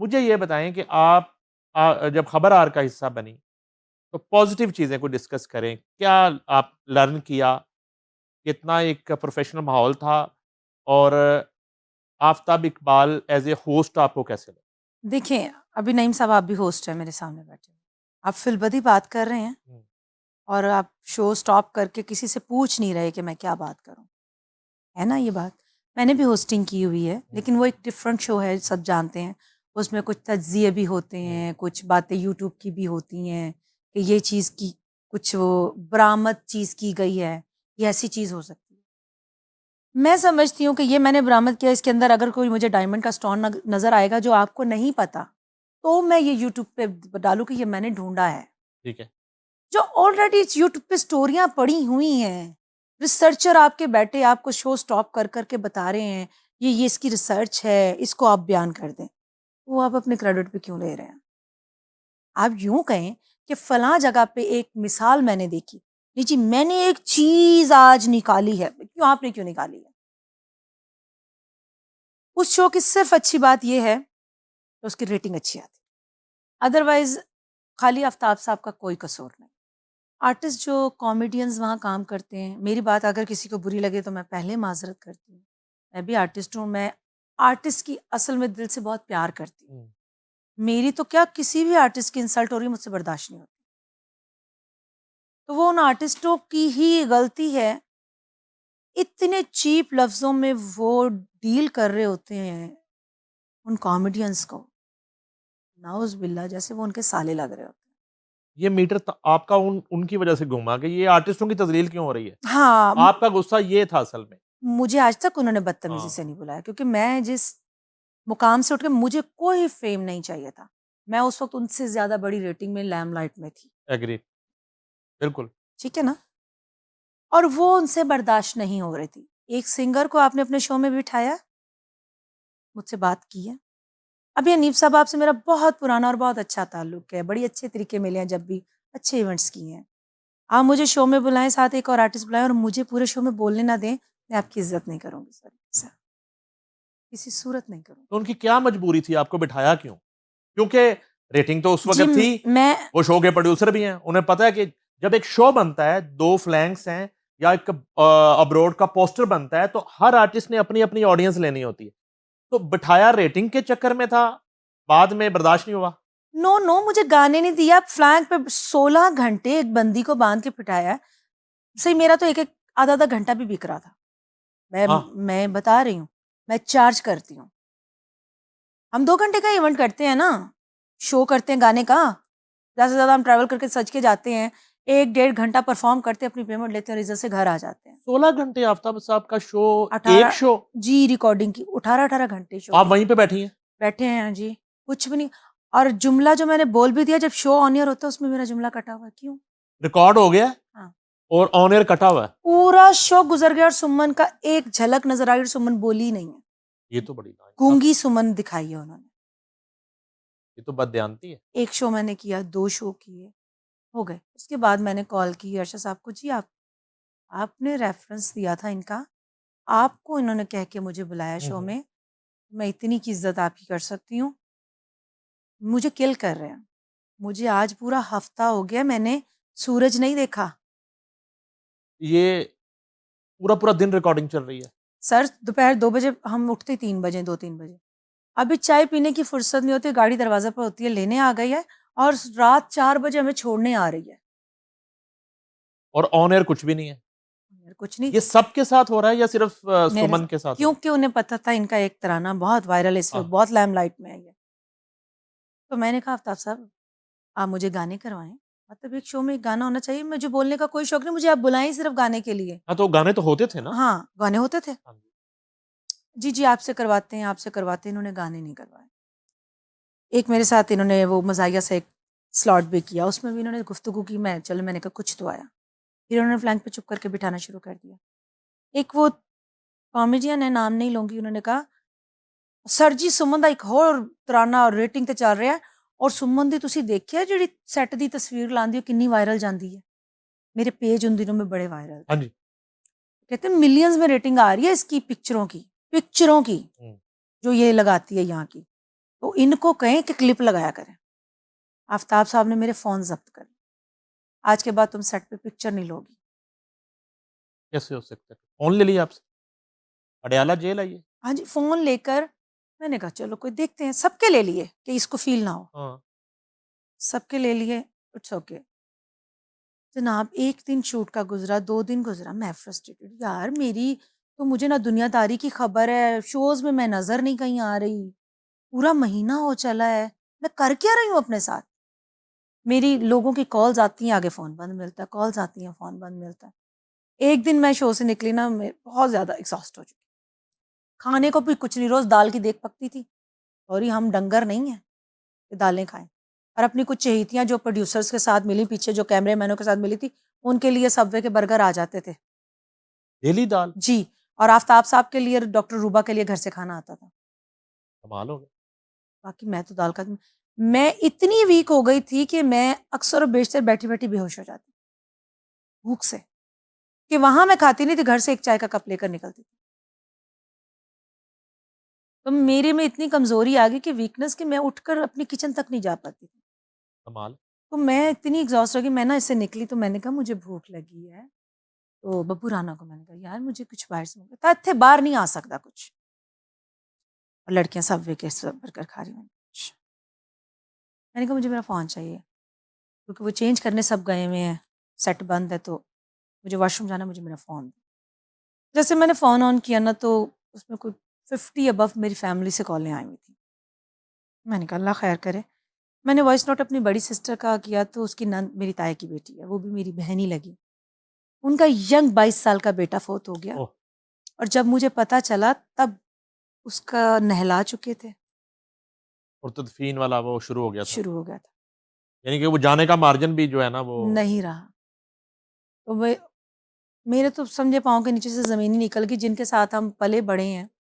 मुझे ये बताएँ कि आप जब खबर आर का हिस्सा बनी, तो पॉज़िटिव चीज़ें कोई डिस्कस करें। क्या आप लर्न किया? कितना एक प्रोफ़ेशनल माहौल था? और Aftab Iqbal as a host आपको कैसे लगे? देखिए, अभी नईम साहब आप भी होस्ट हैं मेरे सामने बैठे हुए। आप फिलबदी बात कर रहे हैं हुँ, और आप शो स्टॉप करके किसी से पूछ नहीं रहे कि मैं क्या बात करूँ, है ना ये बात? मैंने भी होस्टिंग की हुई है, हुँ, लेकिन वो एक डिफरेंट शो है, सब जानते हैं। उसमें कुछ तज्ज़िये भी होते हुँ। हैं, कुछ बातें यूट्यूब की भी होती हैं कि ये चीज़ की कुछ वो बरामद चीज़ की गई है, ये ऐसी चीज़ हो सकती है। मैं समझती हूँ कि ये मैंने बरामद किया, इसके अंदर अगर कोई मुझे डायमंड का स्टोन नज़र आएगा जो आपको नहीं पता, तो मैं ये यूट्यूब पे डालूँ कि ये मैंने ढूँढा है। ठीक है। जो ऑलरेडी यूट्यूब पे स्टोरियाँ पड़ी हुई हैं, रिसर्चर आपके बैठे आपको शो स्टॉप कर कर के बता रहे हैं, ये इसकी रिसर्च है, इसको आप बयान कर दें। वो आप अपने क्रेडिट पे क्यों ले रहे हैं? आप यूँ कहें कि फलाँ जगह पे एक मिसाल मैंने देखी। नहीं जी, मैंने एक चीज़ आज निकाली है। क्यों आपने क्यों निकाली है? उस शो की सिर्फ़ अच्छी बात ये है, कि उसकी रेटिंग अच्छी आती है। अदरवाइज़ खाली आफ्ताब साहब का कोई कसूर नहीं। आर्टिस्ट जो कॉमेडियंस वहाँ काम करते हैं, मेरी बात अगर किसी को बुरी लगे तो मैं पहले माज़रत करती हूँ। मैं भी आर्टिस्ट हूँ, मैं आर्टिस्ट की असल में दिल से बहुत प्यार करती हूँ। हुँ। मेरी तो क्या किसी भी आर्टिस्ट की इंसल्ट हो रही है मुझसे बर्दाश्त नहीं होती। तो वो उन आर्टिस्टों की ही गलती है, इतने चीप लफ्ज़ों में वो डील कर रहे होते हैं उन कॉमेडियंस को, नाउज़ बिल्ला जैसे वो उनके साले लग रहे होते हैं। ये मीटर त आपका उनकी वज़ह से घूमा कि ये आर्टिस्टों की तज़लील क्यों हो रही है? हाँ, आपका गुस्सा ये था असल में। मुझे आज तक उन्होंने बदतमीज़ी हाँ, से नहीं बुलाया क्योंकि मैं जिस मुकाम से उठ के मुझे कोई फ़ेम नहीं चाहिए था। मैं उस वक़्त उनसे ज़्यादा बड़ी रेटिंग में लैमलाइट में थी, एग्री, बिल्कुल। ठीक है ना? और वो उनसे बर्दाश्त नहीं हो रही थी। एक सिंगर को आपने अपने शो में बिठाया, मुझसे बात की है। अभी हनीफ साहब आपसे मेरा बहुत पुराना और बहुत अच्छा ताल्लुक है, बड़ी अच्छे तरीके मिले हैं जब भी, अच्छे इवेंट्स किए हैं। आप मुझे शो में बुलाएँ, साथ एक और आर्टिस्ट बुलाएँ और मुझे पूरे शो में बोलने ना दें, मैं आपकी इज़्ज़त नहीं करूँगी सर, किसी सूरत नहीं करूँगी। तो उनकी क्या मजबूरी थी, आपको बिठाया क्यों? क्योंकि रेटिंग तो उस जी, वक़्त थी, मैं वो शो के प्रोड्यूसर भी हैं, उन्हें पता है कि जब एक शो बनता है, 2 फ्लैंक्स हैं या एक अब्रॉड का पोस्टर बनता है, तो हर आर्टिस्ट ने अपनी-अपनी ऑडियंस लेनी होती है। तो बिठाया रेटिंग के चक्कर में था, बाद में बर्दाश्त नहीं हुआ? नो, नो मुझे गाने नहीं दिया, फ्लैंक पे 16 घंटे एक बंदी को बाँध के पिटाया। सही मेरा तो एक-एक आधा-आधा घंटा भी बिक रहा था। मैं हाँ, मैं बता रही हूँ, मैं चार्ज करती हूँ। हम 2 घंटे का इवेंट करते हैं ना, शो करते हैं गाने का। ज़्यादा से ज़्यादा हम ट्रैवल करके सज के जाते हैं, 1 डेढ़ घंटा परफ़ॉर्म करते हैं, अपनी पेमेंट लेते हैं और इज़्ज़त से घर आ जाते हैं। 16 घंटे आफ्ताब साहब का शो, एक 18 शो, जी, रिकॉर्डिंग की 18-18 घंटे शो आप की। वहीं पे बैठी हैं। बैठे हैं जी, कुछ भी नहीं और जुमला जो मैंने बोल भी दिया जब शो ऑन एयर होता है उसमें मेरा जुमला कटा हुआ है, क्यों? रिकॉर्ड हो गया है हाँ। और ऑन एयर कटा हुआ है। पूरा शो गुज़र गया और सुमन का एक झलक नज़र आई और सुमन बोली ही नहीं है। ये तो बड़ी नाइंसाफ़ी, गूंगी सुमन दिखाई है उन्होंने। ये तो बददयानती है। 1 शो मैंने किया, 2 शो किए, हो गए। उसके बाद मैंने कॉल की अर्शद साहब को, जी आपने रेफ़रेंस दिया था इनका, आपको इन्होंने कह के मुझे बुलाया हुँ, शो हुँ। में, मैं इतनी की इज़्ज़त आपकी कर सकती हूँ, मुझे किल कर रहे हैं। मुझे आज पूरा हफ़्ता हो गया मैंने सूरज नहीं देखा। ये पूरा-पूरा दिन रिकॉर्डिंग चल रही है। सर दोपहर 2 बजे हम उठते 3 बजे 2-3 बजे। अभी चाय पीने की फुर्सत नहीं होती, गाड़ी दरवाज़े पे होती है, लेने आ गई है और रात 4 बजे हमें छोड़ने आ रही है। और ऑन एयर कुछ भी नहीं है। यार कुछ नहीं ये सबके साथ हो रहा है या सिर्फ़ मेरे सुमन के साथ हो रहा है? क्योंकि उन्हें पता था इनका एक तराना बहुत वायरल है इस हाँ, वक़्त, बहुत लाइमलाइट में है ये। तो मैंने कहा आफ्ताब साहब आप मुझे गाने करवाएँ, मतलब एक शो में एक गाना होना चाहिए, मुझे बोलने का कोई शौक नहीं, मुझे आप बुलाएँ ही सिर्फ़ गाने के लिए। हाँ, तो गाने तो होते थे ना? हाँ, गाने होते थे। हाँ जी। जी, जी, आपसे करवाते हैं, इन्होंने गाने नहीं करवाए। एक मेरे साथ इन्होंने वो मज़ाहिया से एक स्लॉट भी किया, उसमें भी इन्होंने गुफ्तगू की, मैंने कहा कुछ तो आया। फिर उन्होंने फ्लैंक पे चुप करके बिठाना शुरू कर दिया। एक वो कॉमेडियन है, नाम नहीं लूँगी, उन्होंने कहा, "सर जी सुमन दा एक होर तराना रेटिंग ते चल ਰਿਹਾ ਔਰ ਸੁਮਨ ਦੀ ਤੁਸੀਂ ਦੇਖਿਆ ਜਿਹੜੀ ਸੈੱਟ ਦੀ ਤਸਵੀਰ ਲਾਉਂਦੀ ਉਹ ਕਿੰਨੀ ਵਾਇਰਲ ਜਾਂਦੀ है मेरे पेज उन दिनों में बड़े वायरल हाँ थे जी। कहते हैं मिलियंस में रेटिंग आ रही है इसकी पिक्चरों की हुँ। जो ये लगाती है यहाँ की तो इनको कहें कि क्लिप लगाया करें। आफ्ताब साहब ने मेरे फ़ोन ज़ब्त कर लिए। आज के बाद तुम सेट पे पिक्चर नहीं लोगी। कैसे हो सकता है? फ़ोन ले लिया आपसे? अडयाला जेल है ये? हाँ जी, फ़ोन लेकर मैंने कहा चलो कोई देखते हैं, सबके ले लिए कि इसको फ़ील ना हो। हाँ। सबके ले लिए, इट्स ओके। जनाब 1 दिन शूट का गुज़रा, 2 दिन गुज़रा, मैं फ्रस्ट्रेटेड यार मेरी तो मुझे ना दुनियादारी की खबर है, शोज़ में मैं नज़र नहीं कहीं आ रही। पूरा महीना हो चला है, मैं कर क्या रही हूँ अपने साथ? मेरी लोगों की कॉल्स आती हैं, आगे फ़ोन बंद मिलता है, कॉल्स आती हैं, फ़ोन बंद मिलता है। एक दिन मैं शो से निकली ना, मैं बहुत ज़्यादा एग्ज़ॉस्ट हो चुकी। खाने को भी कुछ नहीं, रोज़ दाल की देग पकती थी। सॉरी हम डंगर नहीं हैं कि दालें खाएँ। और अपनी कुछ चहेतियाँ जो प्रोड्यूसर्स के साथ मिली, पीछे जो कैमरामैनों के साथ मिली थी, उनके लिए सबवे के बर्गर आ जाते थे। डेली दाल? जी, और आफ्ताब साहब के लिए, डॉक्टर रूबा के लिए घर से खाना आता था। कमाल हो गया। बाकी मैं तो दाल का मैं इतनी वीक हो गई थी कि मैं अक्सर और बेशतर बैठी-बैठी बेहोश हो जाती, भूख से, कि वहाँ मैं खाती नहीं थी, घर से एक चाय का कप लेकर निकलती थी। तो मेरे में इतनी कमज़ोरी आ गई कि वीकनेस कि मैं उठकर अपनी किचन तक नहीं जा पाती थी। कमाल। तो मैं इतनी एग्ज़ॉस्ट हो गई, मैं ना इससे निकली तो मैंने कहा मुझे भूख लगी है। तो बब्बू राना को मैंने कहा यार मुझे कुछ बाहर से मंगा, इत्थे बाहर नहीं आ सकता कुछ। और लड़कियाँ सबवे के सब बर्गर खा रही हैं। मैंने कहा मुझे मेरा फ़ोन चाहिए, क्योंकि वो चेंज करने सब गए हुए हैं, सेट बंद है तो मुझे वॉशरूम जाना है, मुझे मेरा फ़ोन दो। जैसे मैंने फ़ोन ऑन किया ना तो उसमें कोई 50 अबव मेरी फैमिली से कॉलें आई हुई थी। मैंने कहा अल्लाह खैर करे। मैंने वॉइस नोट अपनी बड़ी सिस्टर का किया तो उसकी नंद मेरी ताए की बेटी है, वो भी मेरी बहन ही लगी। उनका यंग 22 साल का बेटा फ़ौत हो गया ओह! और जब मुझे पता चला तब उसका नहला चुके थे, और तदफ़ीन वाला वो शुरू हो गया था। शुरू हो गया था। यानी कि वो जाने का मार्जिन भी जो है ना वो नहीं रहा। तो वे मेरे तो समझे पाँव के नीचे से ज़मीन ही निकल गई, जिनके साथ हम पले-बड़े हैं।